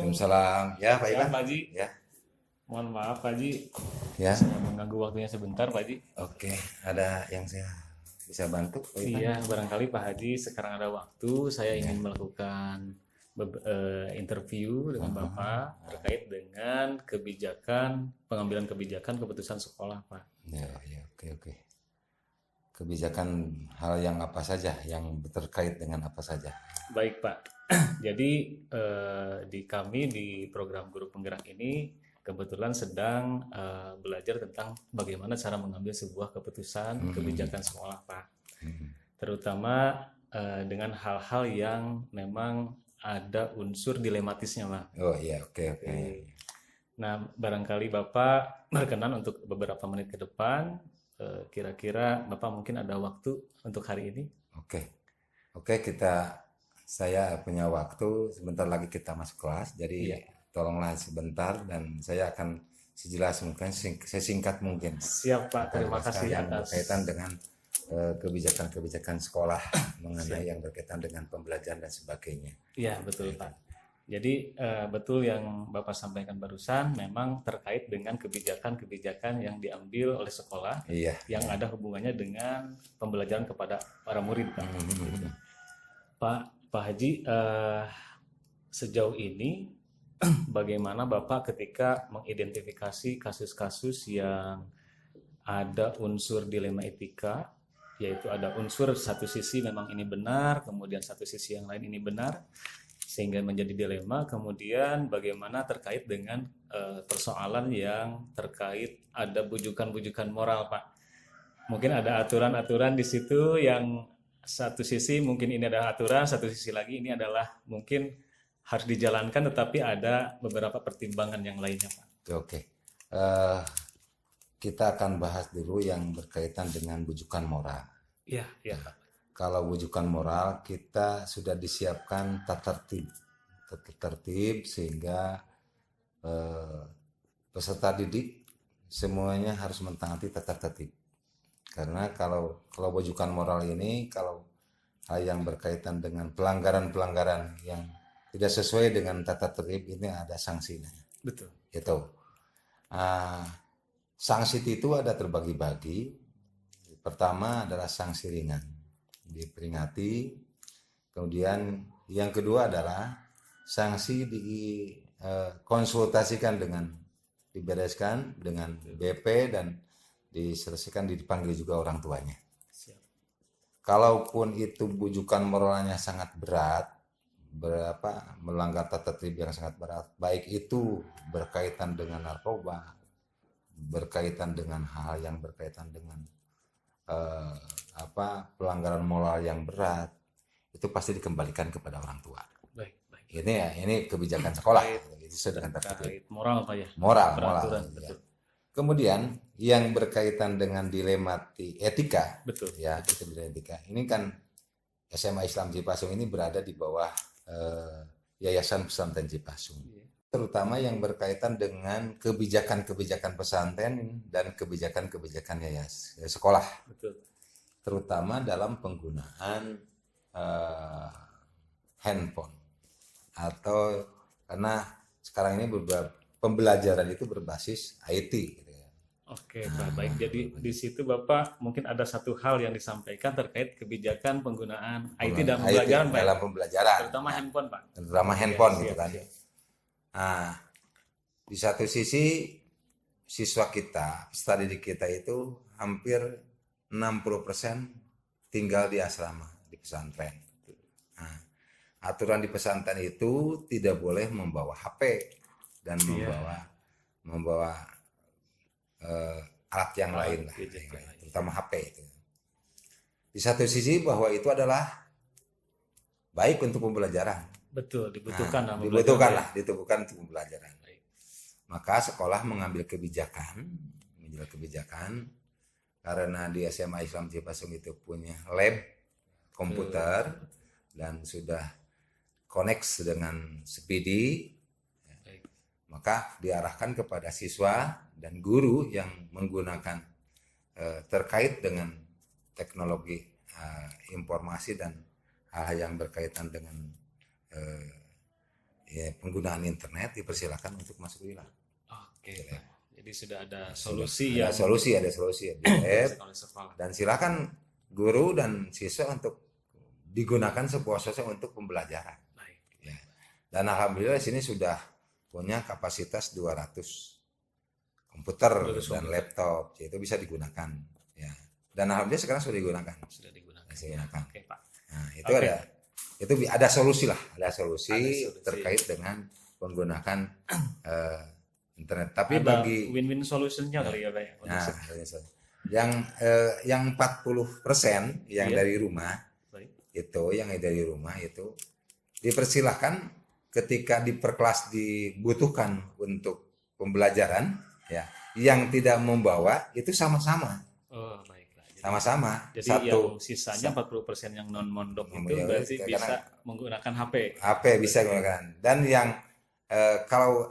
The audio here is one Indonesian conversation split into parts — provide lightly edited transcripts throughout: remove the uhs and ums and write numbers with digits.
Waalaikumsalam. Ya, Pak Ya, Ivan. Pak Haji. Ya, Mohon maaf, Pak Haji. ya. Saya mengganggu waktunya sebentar, Pak Haji. Oke, ada yang saya bisa bantu, Pak Ivan? Iya, barangkali Pak Haji sekarang ada waktu, saya ingin melakukan interview dengan Bapak terkait dengan kebijakan, pengambilan kebijakan keputusan sekolah, Pak. Ya, ya, oke, oke. Kebijakan hal yang apa saja, yang terkait dengan apa saja? Baik, Pak. Jadi di kami di program Guru Penggerak ini kebetulan sedang belajar tentang bagaimana cara mengambil sebuah keputusan kebijakan sekolah, Pak. Terutama dengan hal-hal yang memang ada unsur dilematisnya, Pak. Oh iya, oke, oke. Nah, barangkali Bapak berkenan untuk beberapa menit ke depan, kira-kira Bapak mungkin ada waktu untuk hari ini? Oke, oke, saya punya waktu, sebentar lagi kita masuk kelas, jadi tolonglah sebentar dan saya akan sejelas mungkin, saya singkat mungkin. Siap, Pak. Terima kasih yang atas berkaitan dengan kebijakan-kebijakan sekolah mengenai yang berkaitan dengan pembelajaran dan sebagainya. Iya, betul, Pak. Jadi betul yang Bapak sampaikan barusan memang terkait dengan kebijakan-kebijakan yang diambil oleh sekolah Iya. yang ada hubungannya dengan pembelajaran kepada para murid, Pak. Gitu. Pak Haji, sejauh ini bagaimana Bapak ketika mengidentifikasi kasus-kasus yang ada unsur dilema etika, yaitu ada unsur satu sisi memang ini benar, kemudian satu sisi yang lain ini benar, sehingga menjadi dilema. Kemudian bagaimana terkait dengan persoalan yang terkait ada bujukan-bujukan moral, Pak. Mungkin ada aturan-aturan di situ yang satu sisi mungkin ini adalah aturan, satu sisi lagi ini adalah mungkin harus dijalankan, tetapi ada beberapa pertimbangan yang lainnya, Pak. Oke. Kita akan bahas dulu yang berkaitan dengan bujukan moral. Iya, iya, Pak. Kalau bujukan moral, kita sudah disiapkan tata tertib sehingga peserta didik semuanya harus mentaati tata tertib. Karena kalau bujukan moral ini, kalau hal yang berkaitan dengan pelanggaran-pelanggaran yang tidak sesuai dengan tata tertib ini ada sanksinya. Betul. Itu. Sanksi itu ada terbagi-bagi. Pertama adalah sanksi ringan, diperingati. Kemudian yang kedua adalah sanksi dikonsultasikan dibereskan dengan BP dan diselesaikan, dipanggil juga orang tuanya. Siap. Kalaupun itu bujukan moralnya sangat berat, melanggar tata tertib yang sangat berat, baik itu berkaitan dengan narkoba, berkaitan dengan hal yang berkaitan dengan pelanggaran moral yang berat, itu pasti dikembalikan kepada orang tua. Baik. Ini kebijakan sekolah. Itu sudah terkait moral, Pak, ya. Moral. Betul. Kemudian yang berkaitan dengan dilema etika, Betul. Ya, itu dilema etika. Ini kan SMA Islam Cipasung ini berada di bawah Yayasan Pesantren Cipasung. Terutama yang berkaitan dengan kebijakan-kebijakan pesantren dan kebijakan-kebijakan sekolah. Betul. Terutama dalam penggunaan handphone, atau karena sekarang ini pembelajaran itu berbasis IT. Gitu ya. Oke, Pak. Baik. Jadi di situ Bapak mungkin ada satu hal yang disampaikan terkait kebijakan penggunaan IT dalam pembelajaran, Pak. Dalam pembelajaran. Terutama handphone, Pak. Terutama handphone, Siap, gitu kan. siap. Nah, di satu sisi siswa kita, peserta didik kita itu hampir 60% tinggal di asrama, di pesantren. Nah, aturan di pesantren itu tidak boleh membawa HP dan membawa alat yang lain lah, terutama HP itu. Di satu sisi bahwa itu adalah baik untuk pembelajaran. Betul, dibutuhkan dibutuhkan untuk pembelajaran. Maka sekolah mengambil kebijakan karena di SMA Islam Cipasung itu punya lab komputer dan sudah connect dengan Speedy, maka diarahkan kepada siswa dan guru yang menggunakan terkait dengan teknologi informasi dan hal yang berkaitan dengan ya, penggunaan internet dipersilakan untuk masuk wilayah. Oke, Pak. Jadi sudah ada solusi Ada solusi di web, oleh sekolah. dan silakan guru dan siswa untuk digunakan sepuasnya untuk pembelajaran. Baik. Ya. Dan alhamdulillah di sini sudah punya kapasitas 200 komputer dan laptop, itu bisa digunakan. Ya. Dan alhamdulillah sekarang sudah digunakan. Sudah digunakan. Oke, Pak. Nah, itu ada solusi lah, ada solusi Ada solusi. terkait dengan menggunakan internet. Tapi Ada bagi win-win solutionnya kali ya, Pak ya. nah, yang 40% yang Iya. dari rumah Baik. itu dipersilahkan ketika di per kelas dibutuhkan untuk pembelajaran, ya, yang tidak membawa itu sama-sama. Oh, baik, Pak. Sama-sama. Jadi yang sisanya 40% yang non mondok itu Ya, berarti karena bisa menggunakan HP. HP bisa digunakan. Dan yang kalau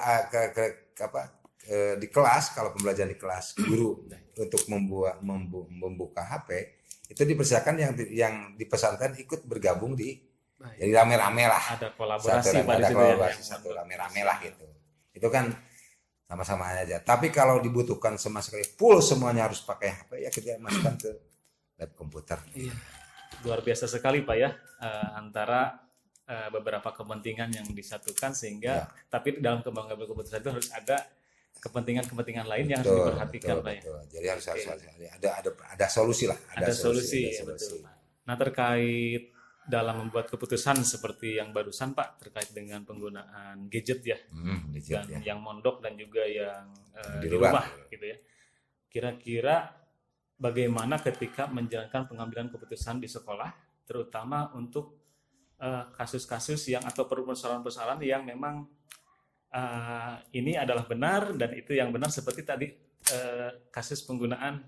di kelas, kalau pembelajaran di kelas guru untuk membuka HP itu dipersilakan yang di pesantren ikut bergabung jadi rame-rame lah. Ada kolaborasi satu rame-rame lah gitu. Itu kan sama-sama aja. Tapi kalau dibutuhkan sama sekali full semuanya harus pakai HP, ya kita masukkan ke lab komputer. Iya. Luar biasa sekali Pak ya, antara beberapa kepentingan yang disatukan sehingga tapi dalam pengambilan keputusan itu harus ada kepentingan lain yang harus diperhatikan Pak ya. Jadi harus ada solusi lah. Ada solusi. Betul, Pak. Nah, terkait dalam membuat keputusan seperti yang barusan Pak terkait dengan penggunaan gadget ya, dan yang mondok dan juga yang di rumah gitu ya. Kira-kira bagaimana ketika menjalankan pengambilan keputusan di sekolah, terutama untuk kasus-kasus yang atau persoalan-persoalan yang memang ini adalah benar dan itu yang benar seperti tadi kasus penggunaan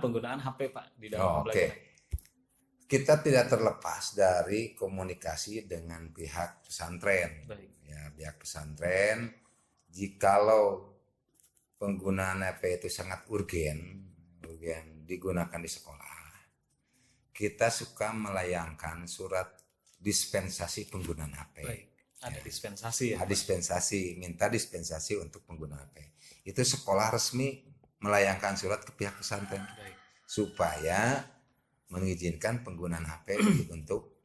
penggunaan HP Pak di dalam pembelajaran. Kita tidak terlepas dari komunikasi dengan pihak pesantren. Baik. Ya, pihak pesantren, jikalau penggunaan HP itu sangat urgen digunakan di sekolah, kita suka melayangkan surat dispensasi penggunaan HP. Baik. Ada dispensasi ya? Minta dispensasi untuk penggunaan HP. Itu sekolah resmi melayangkan surat ke pihak pesantren. Baik. Supaya mengizinkan penggunaan HP untuk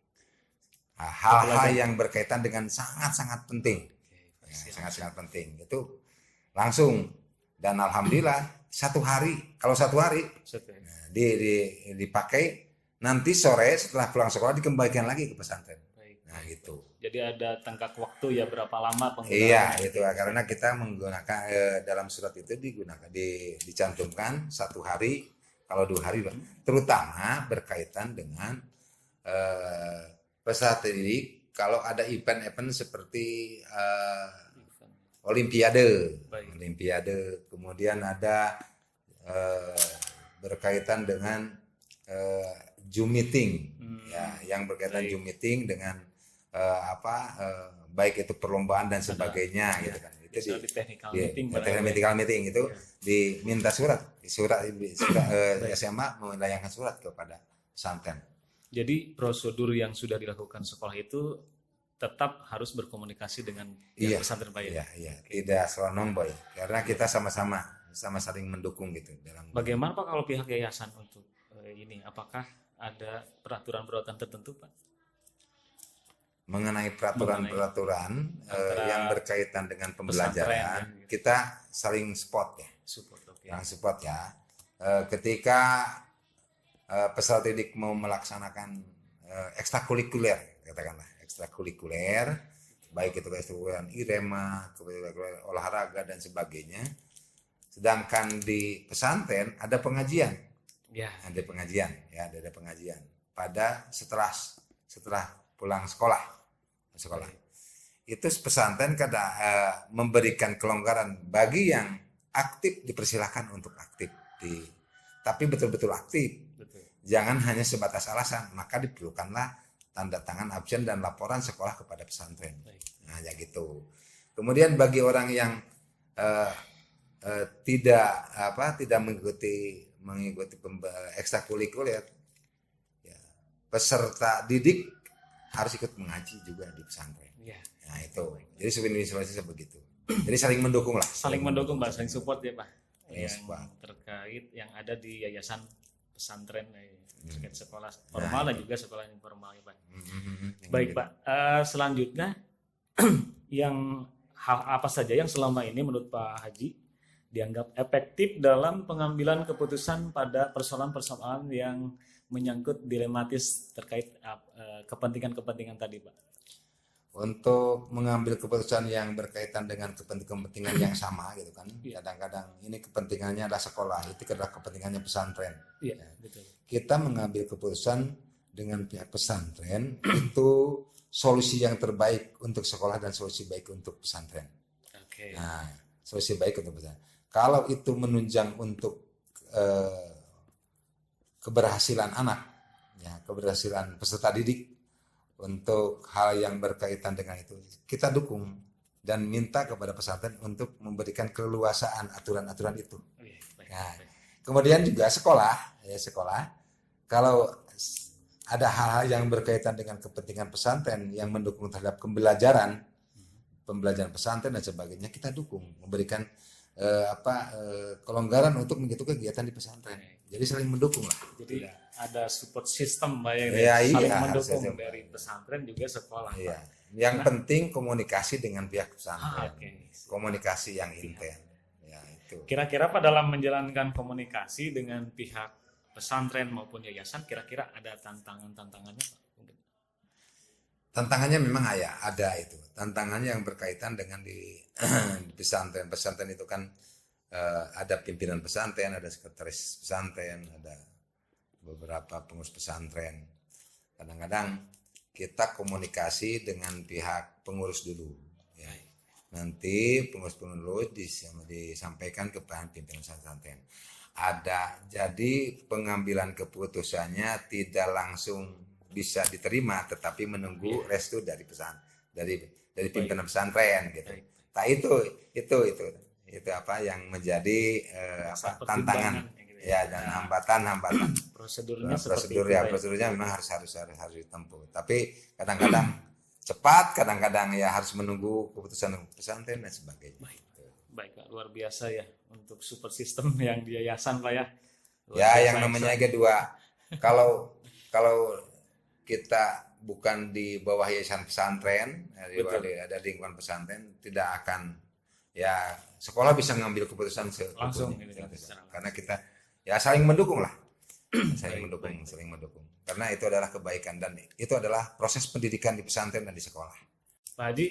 hal-hal yang berkaitan dengan sangat-sangat penting. Sangat-sangat penting. Itu langsung, dan alhamdulillah kalau satu hari dipakai, nanti sore setelah pulang sekolah dikembalikan lagi ke pesantren. Nah, gitu. Jadi ada tenggat waktu ya berapa lama penggunaan? Iya, itu karena kita menggunakan dalam surat itu dicantumkan 1 hari, kalau 2 hari, terutama berkaitan dengan peserta didik kalau ada event-event seperti Olimpiade, kemudian ada berkaitan dengan Zoom meeting, ya, yang berkaitan Zoom meeting dengan baik itu perlombaan dan sebagainya, gitu kan. Itu di technical meeting itu diminta surat SMA melayangkan surat kepada pesantren. Jadi prosedur yang sudah dilakukan sekolah itu tetap harus berkomunikasi dengan pesantren Pak ya. Iya. Tidak selonong Boy, karena kita sama saling mendukung gitu dalam. Bagaimana Pak kalau pihak yayasan untuk ini, apakah ada peraturan tertentu Pak? Mengenai peraturan yang berkaitan dengan pembelajaran, kita saling support ya. Support ya. Ketika peserta didik mau melaksanakan ekstrakurikuler, katakanlah ekstrakurikuler, baik itu ekstrakurikuler irema, olahraga dan sebagainya. Sedangkan di pesantren ada pengajian. Ya. Ada pengajian pada setelah pulang sekolah. Itu pesantren memberikan kelonggaran bagi yang aktif, dipersilahkan untuk aktif tapi betul-betul aktif. Jangan hanya sebatas alasan, maka diperlukanlah tanda tangan absen dan laporan sekolah kepada pesantren. Nah, ya gitu. Kemudian bagi orang yang tidak mengikuti ekstrakurikuler, ya, peserta didik harus ikut mengaji juga di pesantren. Ya. Nah itu, jadi visualisasi begitu. Jadi saling mendukung lah. Saling mendukung Pak, saling support ya Pak. Saling Yang support. terkait yang ada di yayasan pesantren terkait sekolah formal dan juga sekolah informal ya Pak. Baik Pak, selanjutnya yang hal apa saja yang selama ini menurut Pak Haji dianggap efektif dalam pengambilan keputusan pada persoalan-persoalan yang menyangkut dilematis terkait kepentingan-kepentingan tadi Pak? Untuk mengambil keputusan yang berkaitan dengan kepentingan yang sama gitu kan. Kadang-kadang ini kepentingannya adalah sekolah, itu adalah kepentingannya pesantren. Iya, betul. Kita mengambil keputusan dengan pihak pesantren itu solusi yang terbaik untuk sekolah dan solusi baik untuk pesantren. Oke. Nah, solusi baik untuk pesantren. Kalau itu menunjang untuk keberhasilan anak, ya, keberhasilan peserta didik untuk hal yang berkaitan dengan itu, kita dukung dan minta kepada pesantren untuk memberikan keleluasaan aturan-aturan itu. Nah, kemudian juga sekolah, ya sekolah, kalau ada hal-hal yang berkaitan dengan kepentingan pesantren yang mendukung terhadap pembelajaran pesantren dan sebagainya, kita dukung, memberikan kelonggaran untuk mengikuti kegiatan di pesantren. Jadi saling mendukung lah. Jadi ada support system Pak saling mendukung dari pesantren juga sekolah. Iya. Yang penting komunikasi dengan pihak pesantren. Komunikasi yang intens. Ya, itu. Kira-kira Pak dalam menjalankan komunikasi dengan pihak pesantren maupun yayasan, kira-kira ada tantangannya Pak? Tantangannya memang ada itu. Tantangannya yang berkaitan dengan di pesantren. Pesantren itu kan ada pimpinan pesantren, ada sekretaris pesantren, ada beberapa pengurus pesantren. Kadang-kadang kita komunikasi dengan pihak pengurus dulu. Ya. Nanti pengurus-pengurus disampaikan kepada pimpinan pesantren. Jadi pengambilan keputusannya tidak langsung bisa diterima, tetapi menunggu restu dari dari pimpinan pesantren gitu. Nah itu apa yang menjadi tantangan ya dan hambatan prosedurnya memang harus ditempuh. Tapi kadang-kadang cepat, kadang-kadang ya harus menunggu keputusan pesantren dan sebagainya. Baik Pak, luar biasa ya untuk support system yang di yayasan Pak ya. Yang namanya kedua, kalau kita bukan di bawah yayasan pesantren, ada di lingkungan pesantren, tidak akan ya sekolah bisa ngambil keputusan langsung karena kita ya saling mendukung lah. saling mendukung karena itu adalah kebaikan dan itu adalah proses pendidikan di pesantren dan di sekolah. Pak Haji,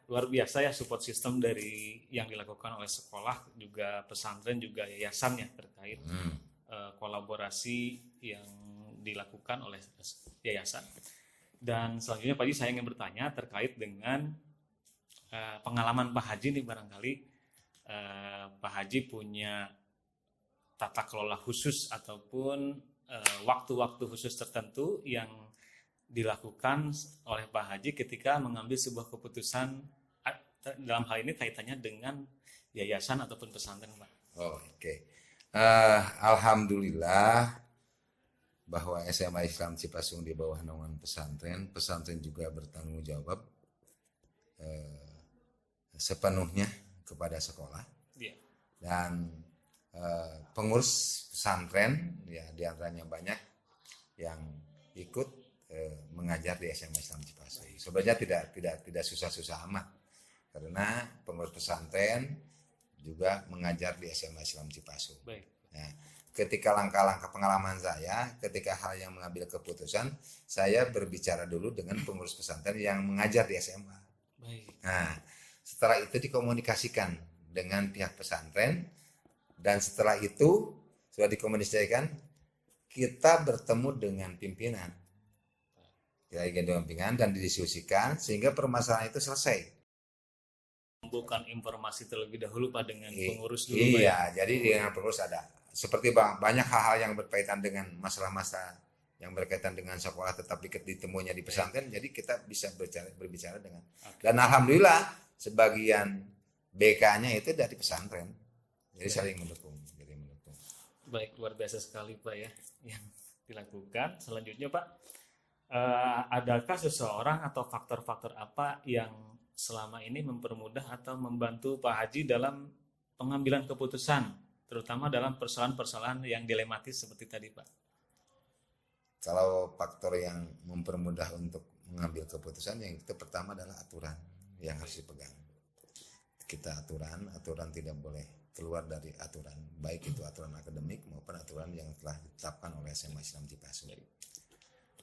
luar biasa ya support system dari yang dilakukan oleh sekolah juga pesantren juga yayasan ya terkait kolaborasi yang dilakukan oleh yayasan. Dan selanjutnya Pak Haji saya ingin bertanya terkait dengan pengalaman Pak Haji nih, barangkali Pak Haji punya tata kelola khusus ataupun waktu-waktu khusus tertentu yang dilakukan oleh Pak Haji ketika mengambil sebuah keputusan dalam hal ini kaitannya dengan yayasan ataupun pesantren Pak. Oke. Alhamdulillah bahwa SMA Islam Cipasung di bawah naungan pesantren juga bertanggung jawab sepenuhnya kepada sekolah. Dan pengurus pesantren ya diantaranya banyak yang ikut mengajar di SMA Islam Cipasung. Sebenarnya tidak susah-susah amat karena pengurus pesantren juga mengajar di SMA Islam Cipasung. Nah, ketika langkah-langkah pengalaman saya, ketika hal yang mengambil keputusan, saya berbicara dulu dengan pengurus pesantren yang mengajar di SMA. Nah, setelah itu dikomunikasikan dengan pihak pesantren dan setelah itu sudah dikomunikasikan, kita bertemu dengan pimpinan. Kita dengan pimpinan dan didiskusikan sehingga permasalahan itu selesai. Bukan informasi terlebih dahulu Pak dengan pengurus dulu. Iya, jadi dengan pengurus ada. Seperti banyak hal-hal yang berkaitan dengan masalah-masalah yang berkaitan dengan sekolah tetapi ditemunya di pesantren, jadi kita bisa berbicara dengan. Dan alhamdulillah sebagian BK-nya itu dari pesantren. Jadi saling mendukung. Baik, luar biasa sekali Pak ya yang dilakukan. Selanjutnya Pak, adakah seseorang atau faktor-faktor apa yang selama ini mempermudah atau membantu Pak Haji dalam pengambilan keputusan, terutama dalam persoalan-persoalan yang dilematis seperti tadi, Pak? Kalau faktor yang mempermudah untuk mengambil keputusan, yang itu pertama adalah aturan yang harus dipegang. Kita aturan tidak boleh keluar dari aturan, baik itu aturan akademik maupun aturan yang telah ditetapkan oleh SMA Islam Cipasung.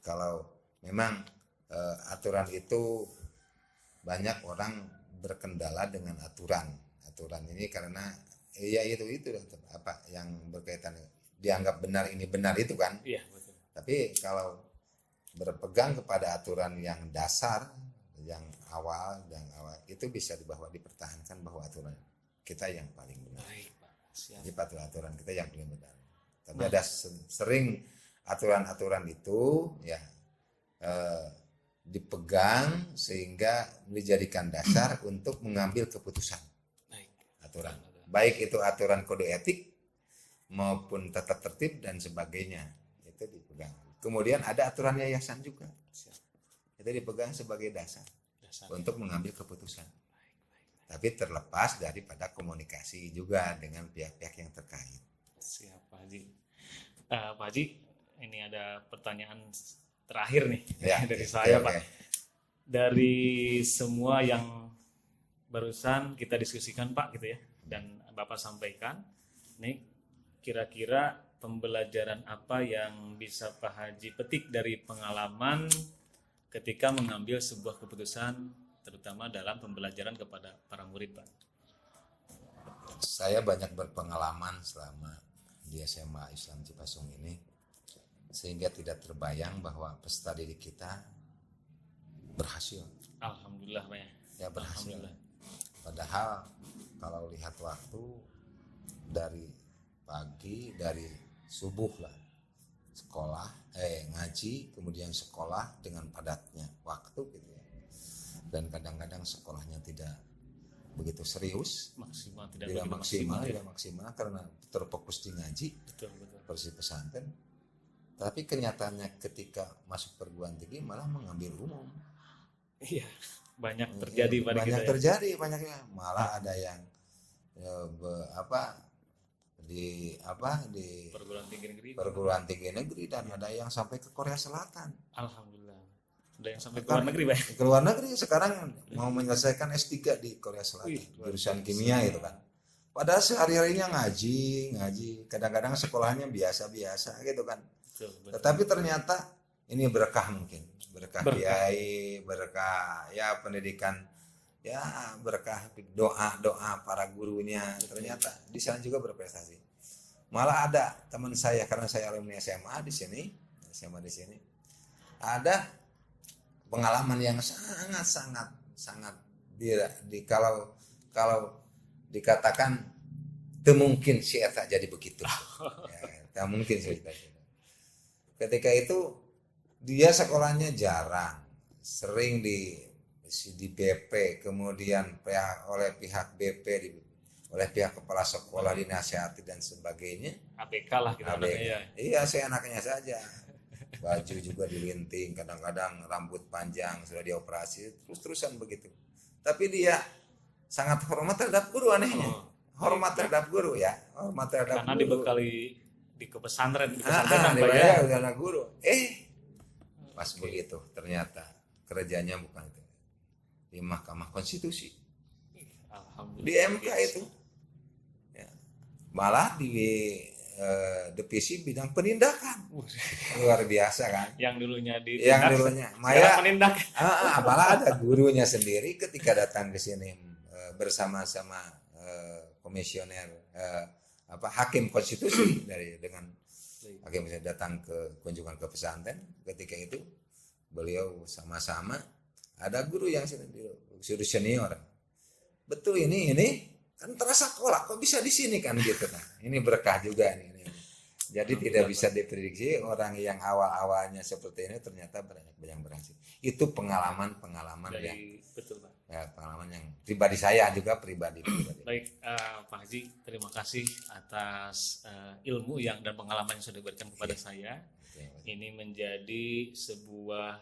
Kalau memang aturan itu banyak orang berkendala dengan aturan ini karena ya itu apa yang berkaitan dianggap benar, ini benar itu kan. Iya, betul. Tapi kalau berpegang kepada aturan yang dasar, yang awal itu bisa dipertahankan bahwa aturan kita yang paling benar. Baik, Pak. Siap. Jadi aturan kita yang paling benar. Tapi ada sering aturan-aturan itu ya dipegang sehingga dijadikan dasar untuk mengambil keputusan. Baik. Aturan. Baik itu aturan kode etik maupun tata tertib dan sebagainya. Itu dipegang. Kemudian ada aturan yayasan juga. Itu dipegang sebagai dasar untuk mengambil keputusan. Tapi terlepas daripada komunikasi juga dengan pihak-pihak yang terkait. Siap, Pak Haji. Pak Haji, ini ada pertanyaan terakhir nih Ya, dari saya, oke. Pak. Dari semua yang barusan kita diskusikan, Pak, gitu ya, dan Bapak sampaikan, nih kira-kira pembelajaran apa yang bisa Pak Haji petik dari pengalaman ketika mengambil sebuah keputusan, terutama dalam pembelajaran kepada para murid, Pak? Saya banyak berpengalaman selama di SMA Islam Cipasung ini, sehingga tidak terbayang bahwa peserta didik kita berhasil. Alhamdulillah, Pak ya. Ya berhasil. Alhamdulillah. Padahal kalau lihat waktu dari pagi, dari subuh lah sekolah, ngaji, kemudian sekolah dengan padatnya waktu gitu ya. Dan kadang-kadang sekolahnya tidak begitu serius, tidak maksimal karena terfokus di ngaji, betul. persis pesantren. Tapi kenyataannya ketika masuk perguruan tinggi malah mengambil umum. Iya, banyak terjadi pada banyak kita. Terjadi banyaknya, malah ada yang di perguruan tinggi negeri dan ada yang sampai ke Korea Selatan. Alhamdulillah. Ada yang sampai ke luar negeri, Pak. Ke luar negeri sekarang mau menyelesaikan S3 di Korea Selatan, jurusan kimia itu kan. Padahal sehari-harinya ngaji, kadang-kadang sekolahnya biasa-biasa gitu kan. Betul. Tetapi ternyata ini berkah mungkin, berkah kiai, berkah ya pendidikan, ya berkah doa para gurunya. Ternyata di sana juga berprestasi. Malah ada teman saya, karena saya alumni SMA di sini, ada pengalaman yang sangat kalau dikatakan temungkin si eta jadi begitu. Ya, mungkin cerita. Ketika itu dia sekolahnya jarang, sering di BP, kemudian oleh pihak BP, oleh pihak kepala sekolah dinasihati dan sebagainya. ABK lah kita namanya. Iya, saya anaknya saja. Baju juga dilinting, kadang-kadang rambut panjang sudah dioperasi, terus-terusan begitu. Tapi dia sangat hormat terhadap guru anehnya. Hormat terhadap guru ya, hormat terhadap karena guru. dibekali di pesantren ya karena guru. Pas begitu ternyata kerjanya bukan itu, di Mahkamah Konstitusi, di MK itu, ya. Malah di divisi bidang penindakan. Luar biasa kan? Yang dulunya Maya penindak. Malah ada gurunya sendiri ketika datang ke sini bersama-sama komisioner hakim konstitusi dengan hakim datang ke kunjungan ke pesantren. Ketika itu beliau sama-sama, ada guru yang sudah senior. Betul ini kan terasa sekolah kok bisa di sini kan gitu. Nah, ini berkah juga nih. Jadi tidak bisa diprediksi orang yang awal-awalnya seperti ini ternyata banyak yang berhasil. Itu pengalaman yang betul, Pak. Ya, pengalaman yang pribadi saya juga pribadi. Baik, Pak Haji, terima kasih atas ilmu yang dan pengalaman yang sudah diberikan kepada saya. Ini menjadi sebuah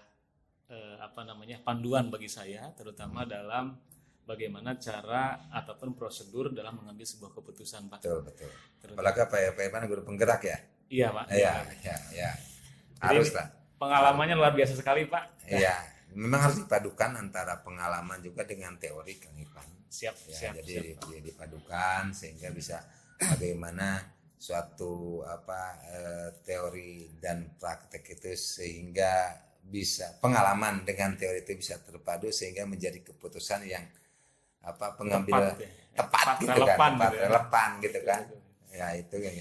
panduan bagi saya, terutama dalam bagaimana cara ataupun prosedur dalam mengambil sebuah keputusan, Pak. Betul. Apalagi Pak Irfan guru penggerak ya. Iya, Pak. Iya. Harus lah. Pengalamannya luar biasa sekali, Pak. Iya, memang harus dipadukan antara pengalaman juga dengan teori, Kang Irfan. Siap. Jadi dipadukan sehingga bisa bagaimana suatu teori dan praktek itu sehingga bisa pengalaman dengan teori itu bisa terpadu sehingga menjadi keputusan yang pengambil tepat gitu relevan, kan, relevan gitu kan. Ya itu kan.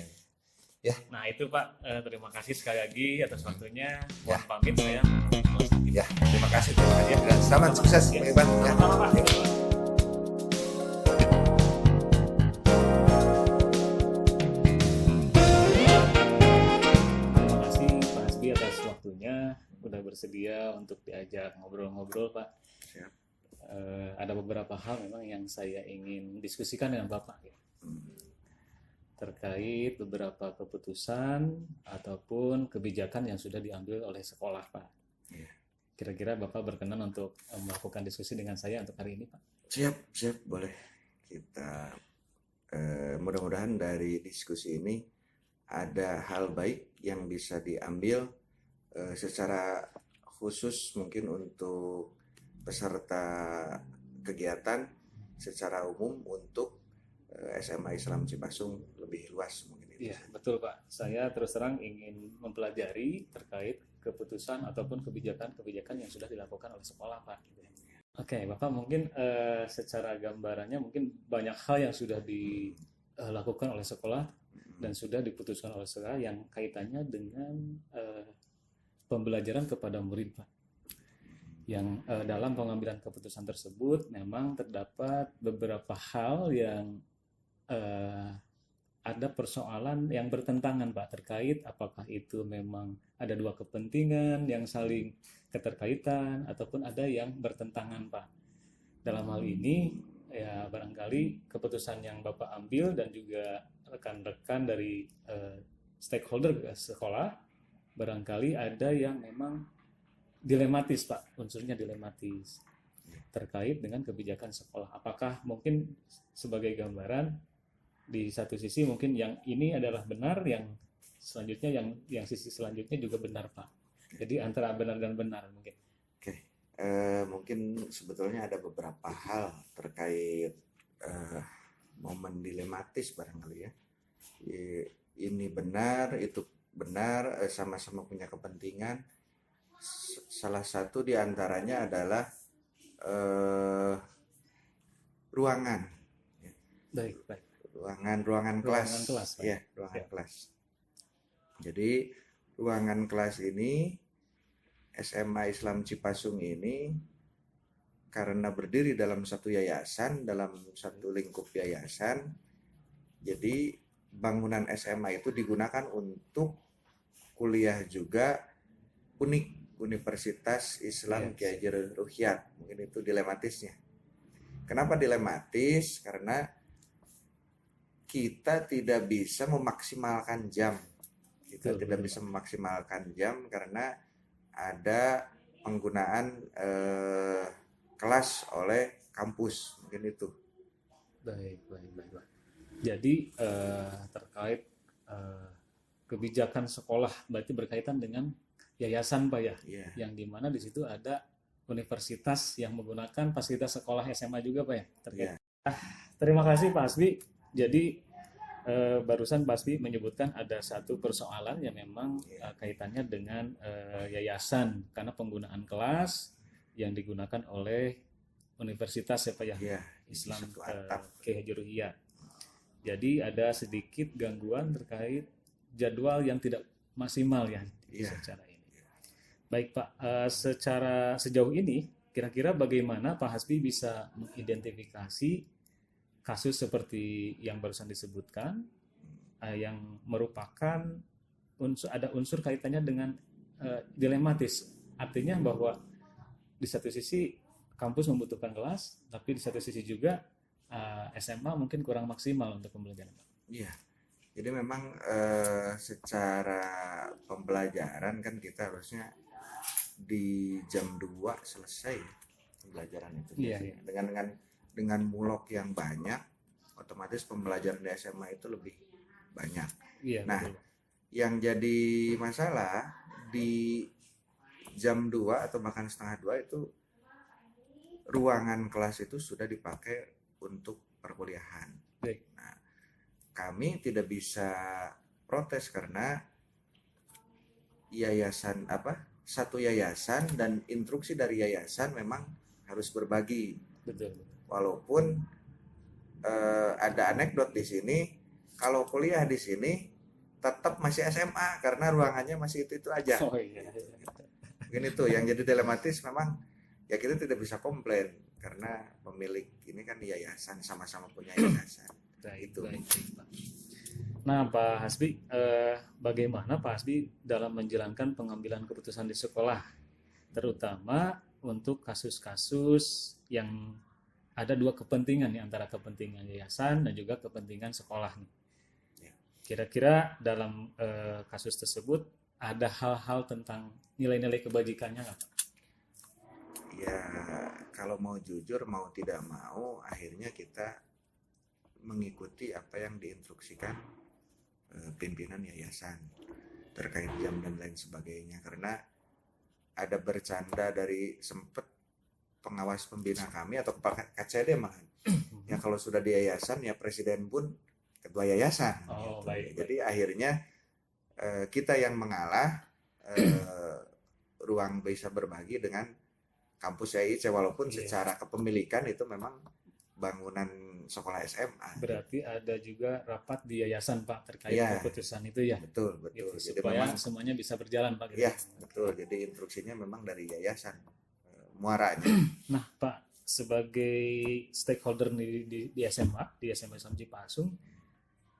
Ya. Nah itu Pak, terima kasih sekali lagi atas waktunya. Mohon pamit saya. Ya, terima kasih. Dan selamat sukses Pak Irfan. Terima kasih Pak Hasbi atas waktunya, udah bersedia untuk diajak ngobrol-ngobrol Pak. Siap. Ada beberapa hal memang yang saya ingin diskusikan dengan Bapak ya. Terkait beberapa keputusan ataupun kebijakan yang sudah diambil oleh sekolah, Pak. Iya. Kira-kira Bapak berkenan untuk melakukan diskusi dengan saya untuk hari ini, Pak? Siap, boleh. Kita mudah-mudahan dari diskusi ini ada hal baik yang bisa diambil secara khusus mungkin untuk peserta kegiatan, secara umum untuk SMA Islam Cipasung lebih luas mungkin itu. Iya, betul Pak. Saya terus terang ingin mempelajari terkait keputusan ataupun kebijakan-kebijakan yang sudah dilakukan oleh sekolah Pak. Oke, Bapak mungkin secara gambarannya mungkin banyak hal yang sudah dilakukan oleh sekolah dan sudah diputuskan oleh sekolah yang kaitannya dengan pembelajaran kepada murid Pak. Yang dalam pengambilan keputusan tersebut memang terdapat beberapa hal yang ada persoalan yang bertentangan Pak terkait apakah itu memang ada dua kepentingan yang saling keterkaitan ataupun ada yang bertentangan Pak. Dalam hal ini ya barangkali keputusan yang Bapak ambil dan juga rekan-rekan dari stakeholder sekolah barangkali ada yang memang dilematis Pak, unsurnya dilematis terkait dengan kebijakan sekolah. Apakah mungkin sebagai gambaran di satu sisi mungkin yang ini adalah benar, yang selanjutnya yang sisi selanjutnya juga benar Pak. Jadi antara benar dan benar mungkin. Oke, mungkin sebetulnya ada beberapa hal terkait momen dilematis barangkali ya. Ini benar, itu benar, sama-sama punya kepentingan. Salah satu diantaranya adalah ruangan. Baik. Ruangan kelas. Ya, ruangan kelas. Jadi ruangan kelas ini SMA Islam Cipasung ini karena berdiri dalam satu yayasan, dalam satu lingkup yayasan. Jadi bangunan SMA itu digunakan untuk kuliah juga Universitas Islam Ki Hajar Ruhyat. Mungkin itu dilematisnya. Kenapa dilematis? Karena kita tidak bisa memaksimalkan jam. Kita tidak bisa memaksimalkan jam karena ada penggunaan kelas oleh kampus. Mungkin itu. Baik. Jadi terkait kebijakan sekolah berarti berkaitan dengan yayasan Pak ya, yang dimana di situ ada universitas yang menggunakan fasilitas sekolah SMA juga Pak ya. Terima kasih Pak Hasbi. Jadi barusan Pak Hasbi menyebutkan ada satu persoalan yang memang kaitannya dengan yayasan karena penggunaan kelas yang digunakan oleh universitas ya Pak ya, Islam Ki Hajar Ruhyat. Jadi ada sedikit gangguan terkait jadwal yang tidak maksimal ya secara ini. Baik Pak, secara sejauh ini kira-kira bagaimana Pak Hasbi bisa mengidentifikasi kasus seperti yang barusan disebutkan yang merupakan ada unsur kaitannya dengan dilematis. Artinya bahwa di satu sisi kampus membutuhkan kelas, tapi di satu sisi juga SMA mungkin kurang maksimal untuk pembelajaran, Pak. Iya. Jadi memang secara pembelajaran kan kita harusnya di jam 2 selesai pembelajaran itu. Iya, iya. Dengan mulok yang banyak, otomatis pembelajaran di SMA itu lebih banyak. Iya, Nah, betul. yang jadi masalah di jam 2 atau bahkan setengah 2 itu ruangan kelas itu sudah dipakai untuk perkuliahan. Baik. Nah, kami tidak bisa protes karena satu yayasan dan instruksi dari yayasan memang harus berbagi. Betul. Walaupun ada anekdot di sini, kalau kuliah di sini tetap masih SMA karena ruangannya masih itu aja. Oh iya. Mungkin itu yang jadi dilematis, memang ya kita tidak bisa komplain karena pemilik ini kan yayasan, sama-sama punya yayasan. Baik, Itu. baik, Pak. Nah, Pak Hasbi, bagaimana Pak Hasbi dalam menjalankan pengambilan keputusan di sekolah, terutama untuk kasus-kasus yang ada dua kepentingan nih, antara kepentingan yayasan dan juga kepentingan sekolah nih. Ya. Kira-kira dalam kasus tersebut ada hal-hal tentang nilai-nilai kebajikannya nggak, Pak? Ya, kalau mau jujur, mau tidak mau, akhirnya kita mengikuti apa yang diinstruksikan pimpinan yayasan terkait jam dan lain sebagainya. Karena ada bercanda dari sempet pengawas pembina kami atau kepala KCD malah, ya kalau sudah di yayasan ya presiden pun ketua yayasan. Oh, gitu. baik. Jadi akhirnya kita yang mengalah, ruang bisa berbagi dengan kampus YIC, walaupun Iya. secara kepemilikan itu memang bangunan sekolah SMA. Berarti ada juga rapat di yayasan, Pak, terkait Iya. keputusan itu ya, Betul. gitu, Jadi supaya memang semuanya bisa berjalan, Pak. Gitu. ya betul. Jadi instruksinya memang dari yayasan muaranya. Nah, Pak, sebagai stakeholder di SMA, di SMA Islam Cipasung,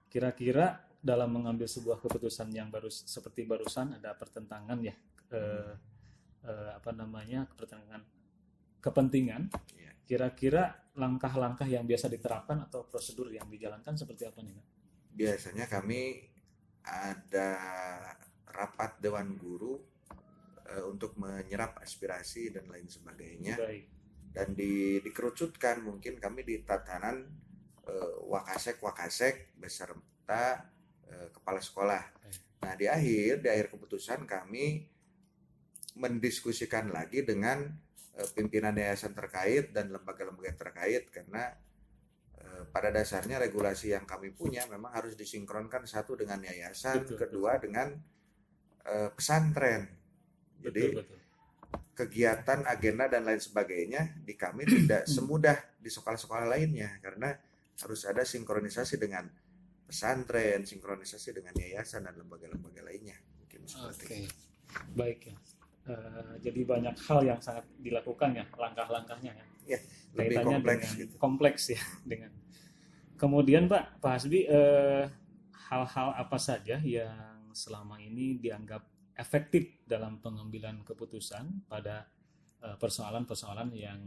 kira-kira dalam mengambil sebuah keputusan yang seperti barusan ada pertentangan ya, pertentangan kepentingan. Ya. Kira-kira langkah-langkah yang biasa diterapkan atau prosedur yang dijalankan seperti apa nih, Pak? Biasanya kami ada rapat dewan guru untuk menyerap aspirasi dan lain sebagainya, Baik. dan dikerucutkan, mungkin kami di tatanan wakasek beserta kepala sekolah. Nah, di akhir keputusan kami mendiskusikan lagi dengan pimpinan yayasan terkait dan lembaga-lembaga terkait, karena pada dasarnya regulasi yang kami punya memang harus disinkronkan, satu dengan yayasan, Betul, kedua dengan pesantren. Jadi Betul. kegiatan, agenda dan lain sebagainya di kami tidak semudah di sekolah-sekolah lainnya, karena harus ada sinkronisasi dengan pesantren, sinkronisasi dengan yayasan dan lembaga-lembaga lainnya. Mungkin seperti Oke, itu. baik ya. Jadi banyak hal yang sangat dilakukan ya, langkah-langkahnya ya. Ya, lebih Kaitannya kompleks dengan gitu. kompleks ya, dengan. Kemudian Pak Hasbi, hal-hal apa saja yang selama ini dianggap efektif dalam pengambilan keputusan pada persoalan-persoalan yang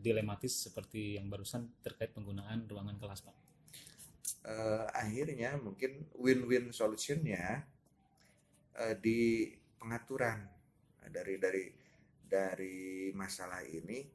dilematis seperti yang barusan terkait penggunaan ruangan kelas, Pak? Akhirnya mungkin win-win solutionnya di pengaturan. Nah, dari masalah ini,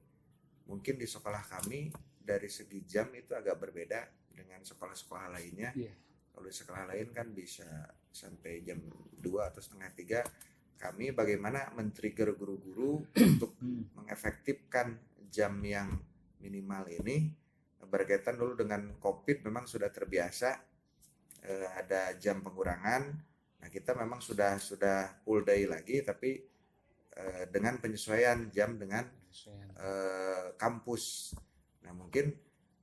mungkin di sekolah kami dari segi jam itu agak berbeda dengan sekolah-sekolah lainnya. Iya. Kalau di sekolah lain kan bisa sampai jam 2 atau setengah 3. Kami bagaimana men-trigger guru-guru untuk mengefektifkan jam yang minimal ini, berkaitan dulu dengan COVID memang sudah terbiasa ada jam pengurangan. Nah, kita memang sudah full day lagi, tapi dengan penyesuaian jam dengan kampus. Nah, mungkin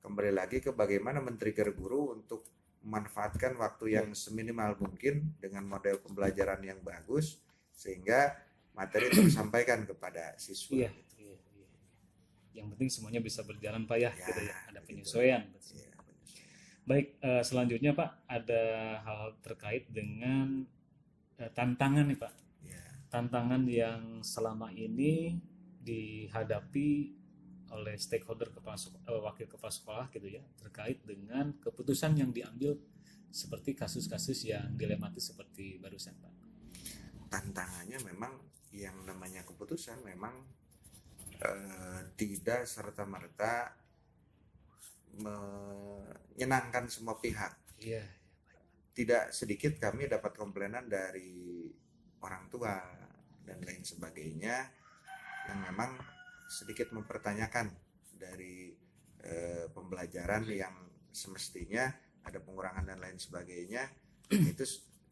kembali lagi ke bagaimana men-trigger guru untuk memanfaatkan waktu yang seminimal mungkin dengan model pembelajaran yang bagus, sehingga materi itu disampaikan kepada siswa. Iya. Yang penting semuanya bisa berjalan, Pak ya, gitu ya. Ada gitu. penyesuaian. Iya. Baik, selanjutnya Pak, ada hal terkait dengan tantangan nih Pak. Ya. Tantangan yang selama ini dihadapi oleh stakeholder wakil kepala sekolah gitu ya, terkait dengan keputusan yang diambil seperti kasus-kasus yang dilematis seperti barusan Pak? Tantangannya memang yang namanya keputusan memang tidak serta-merta menyenangkan semua pihak. Iya. Tidak sedikit kami dapat komplainan dari orang tua dan lain sebagainya yang memang sedikit mempertanyakan dari pembelajaran yang semestinya ada pengurangan dan lain sebagainya. Itu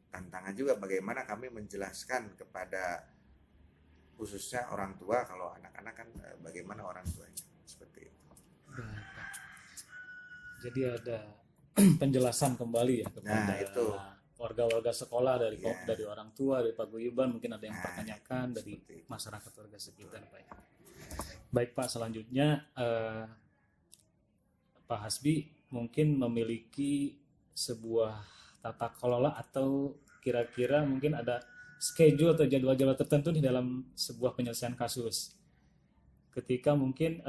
tantangan juga bagaimana kami menjelaskan kepada khususnya orang tua, kalau anak-anak kan bagaimana orang tuanya, seperti itu. Jadi ada penjelasan kembali ya kepada itu. warga-warga sekolah dari Ya. dari orang tua, dari paguyuban, mungkin ada yang Nah, pertanyakan dari seperti itu. masyarakat warga sekitar Pak ya. Baik Pak, selanjutnya Pak Hasbi mungkin memiliki sebuah tata kelola atau kira-kira mungkin ada schedule atau jadwal-jadwal tertentu di dalam sebuah penyelesaian kasus. Ketika mungkin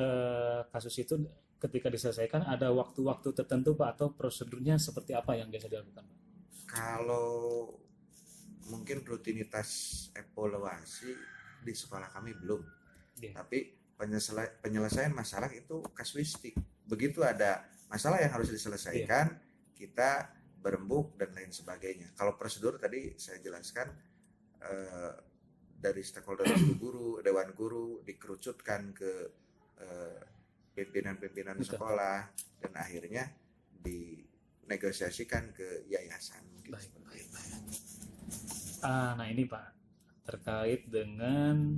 kasus itu ketika diselesaikan ada waktu-waktu tertentu Pak, atau prosedurnya seperti apa yang biasa dilakukan Pak? Kalau mungkin rutinitas evaluasi di sekolah kami belum, tapi penyelesaian masalah itu kasuistik. Begitu ada masalah yang harus diselesaikan, kita berembuk dan lain sebagainya. Kalau prosedur tadi saya jelaskan dari stakeholder guru, dewan guru dikerucutkan ke pimpinan-pimpinan sekolah dan akhirnya dinegosiasikan ke yayasan. Baik. Nah ini Pak, terkait dengan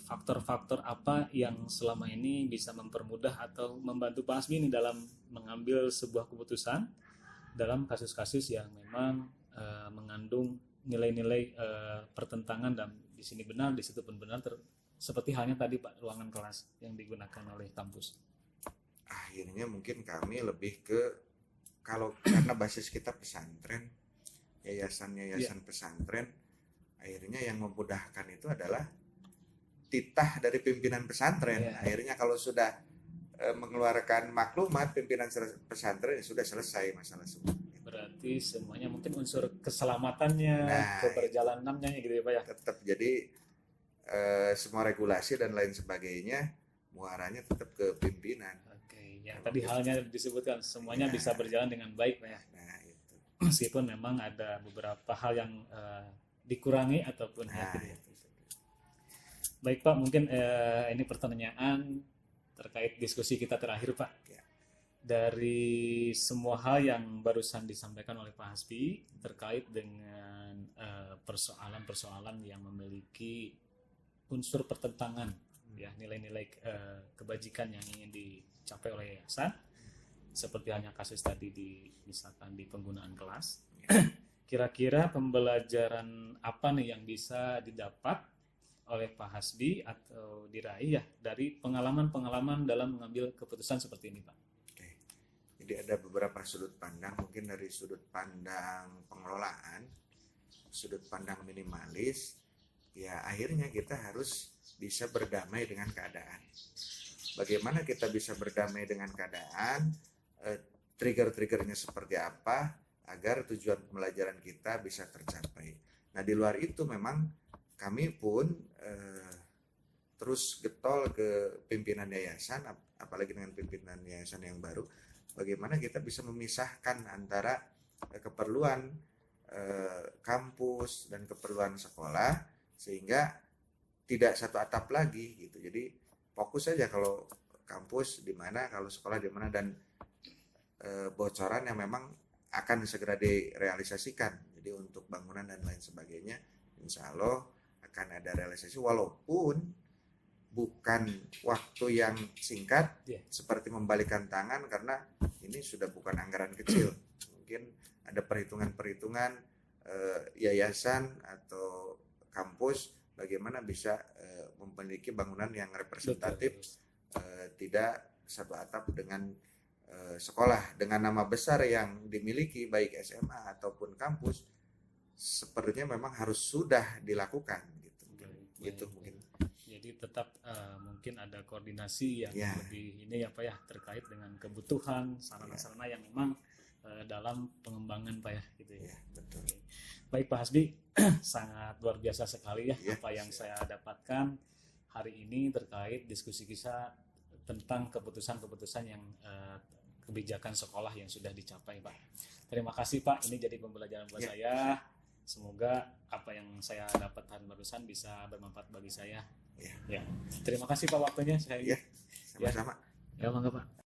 faktor-faktor apa yang selama ini bisa mempermudah atau membantu Pak Hasbi ini dalam mengambil sebuah keputusan dalam kasus-kasus yang memang mengandung nilai-nilai pertentangan, dan di sini benar, di situ pun benar, seperti halnya tadi Pak, ruangan kelas yang digunakan oleh kampus. Akhirnya mungkin kami lebih ke, kalau karena basis kita pesantren, yayasan pesantren, akhirnya yang memudahkan itu adalah titah dari pimpinan pesantren. Akhirnya kalau sudah mengeluarkan maklumat pimpinan pesantren, sudah selesai masalah semua. Berarti semuanya mungkin unsur keselamatannya, keberjalanannya gitu ya Pak ya. Tetap jadi semua regulasi dan lain sebagainya muaranya tetap ke pimpinan. Oke, yang tadi halnya disebutkan semuanya bisa berjalan dengan baik Pak ya. Nah, itu. Meskipun memang ada beberapa hal yang dikurangi ataupun itu. Baik Pak, mungkin ini pertanyaan terkait diskusi kita terakhir Pak. Dari semua hal yang barusan disampaikan oleh Pak Hasbi terkait dengan persoalan-persoalan yang memiliki unsur pertentangan ya, nilai-nilai kebajikan yang ingin dicapai oleh yayasan, seperti hanya kasus tadi misalkan di penggunaan kelas. Kira-kira pembelajaran apa nih yang bisa didapat oleh Pak Hasbi atau diraih ya dari pengalaman-pengalaman dalam mengambil keputusan seperti ini Pak? Jadi ada beberapa sudut pandang, mungkin dari sudut pandang pengelolaan, sudut pandang minimalis, ya akhirnya kita harus bisa berdamai dengan keadaan. Bagaimana kita bisa berdamai dengan keadaan, trigger-triggernya seperti apa, agar tujuan pembelajaran kita bisa tercapai. Nah di luar itu memang kami pun terus getol ke pimpinan yayasan, apalagi dengan pimpinan yayasan yang baru, bagaimana kita bisa memisahkan antara keperluan kampus dan keperluan sekolah sehingga tidak satu atap lagi gitu. Jadi fokus saja kalau kampus di mana, kalau sekolah di mana, dan bocoran yang memang akan segera direalisasikan. Jadi untuk bangunan dan lain sebagainya, insya Allah akan ada realisasi walaupun bukan waktu yang singkat, seperti membalikan tangan, karena ini sudah bukan anggaran kecil. Mungkin ada perhitungan-perhitungan yayasan atau kampus bagaimana bisa memiliki bangunan yang representatif, tidak satu atap dengan sekolah dengan nama besar yang dimiliki baik SMA ataupun kampus. Sepertinya memang harus sudah dilakukan gitu. Gitu mungkin. Jadi tetap mungkin ada koordinasi yang Ya. lebih ini ya Pak ya, terkait dengan kebutuhan sarana-sarana yang memang dalam pengembangan Pak ya gitu ya. Ya, betul. Baik Pak Hasbi, sangat luar biasa sekali ya Ya, apa yang saya dapatkan hari ini terkait diskusi kita tentang keputusan-keputusan yang kebijakan sekolah yang sudah dicapai Pak. Terima kasih Pak, ini jadi pembelajaran buat Ya. saya. Semoga apa yang saya dapatkan barusan bisa bermanfaat bagi saya. Ya. Ya. Terima kasih Pak waktunya. Saya Ya, sama-sama. ya mangga Pak.